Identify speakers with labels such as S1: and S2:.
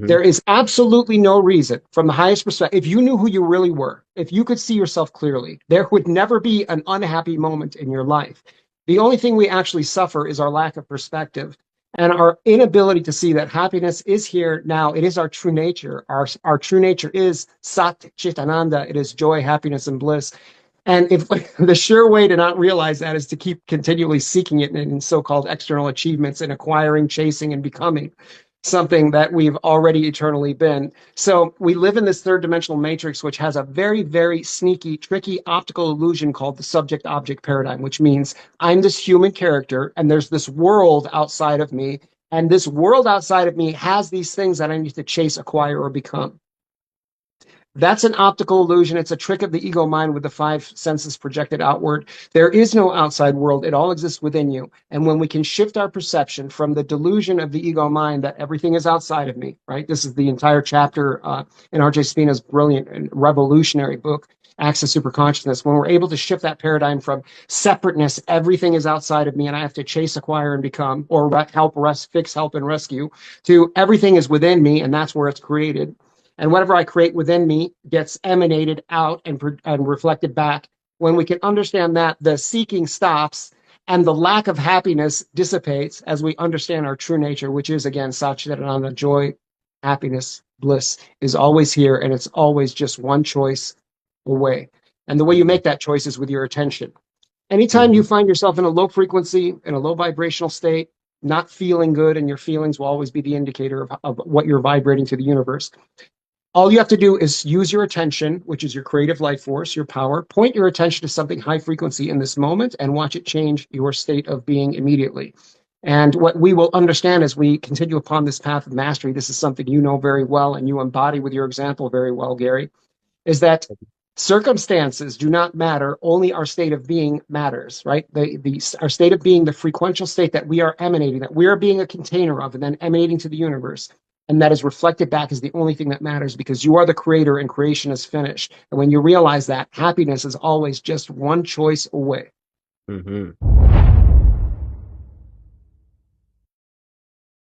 S1: Mhm.
S2: There is absolutely no reason from the highest perspective. If you knew who you really were, if you could see yourself clearly, there would never be an unhappy moment in your life. The only thing we actually suffer is our lack of perspective and our inability to see that happiness is here now. It is our true nature. Our true nature is Sat Chit Ananda. It is joy, happiness, and bliss. And if the sure way to not realize that is to keep continually seeking it in so-called external achievements and acquiring, chasing, and becoming something that we've already eternally been. So we live in this third dimensional matrix, which has a very, very sneaky, tricky optical illusion called the subject object paradigm, which means I'm this human character and there's this world outside of me. And this world outside of me has these things that I need to chase, acquire, or become. That's an optical illusion. It's a trick of the ego mind with the five senses projected outward. There is no outside world. It all exists within you. And when we can shift our perception from the delusion of the ego mind that everything is outside of me, right? This is the entire chapter in R.J. Spina's brilliant and revolutionary book, Acts of Superconsciousness. When we're able to shift that paradigm from separateness, everything is outside of me and I have to chase, acquire, and become, or help, fix, help, and rescue, to everything is within me and that's where it's created, and whatever I create within me gets emanated out and reflected back. When we can understand that, the seeking stops and the lack of happiness dissipates as we understand our true nature, which is again Satchitananda, joy, happiness, bliss is always here, and it's always just one choice away. And the way you make that choice is with your attention. Anytime you
S1: Mhm.
S2: find yourself in a low frequency, in a low vibrational state, not feeling good, and your feelings will always be the indicator of what you're vibrating to the universe, all you have to do is use your attention, which is your creative life force, your power, point your attention to something high frequency in this moment and watch it change your state of being immediately. And what we will understand as we continue upon this path of mastery, this is something you know very well and you embody with your example very well, Gary, is that circumstances do not matter, only our state of being matters, right? Our state of being, the frequential state that we are emanating, that we are being a container of and then emanating to the universe, and that is reflected back, is the only thing that matters, because you are the creator and creation is finished. And when you realize that, happiness is always just one choice away.
S1: Mhm.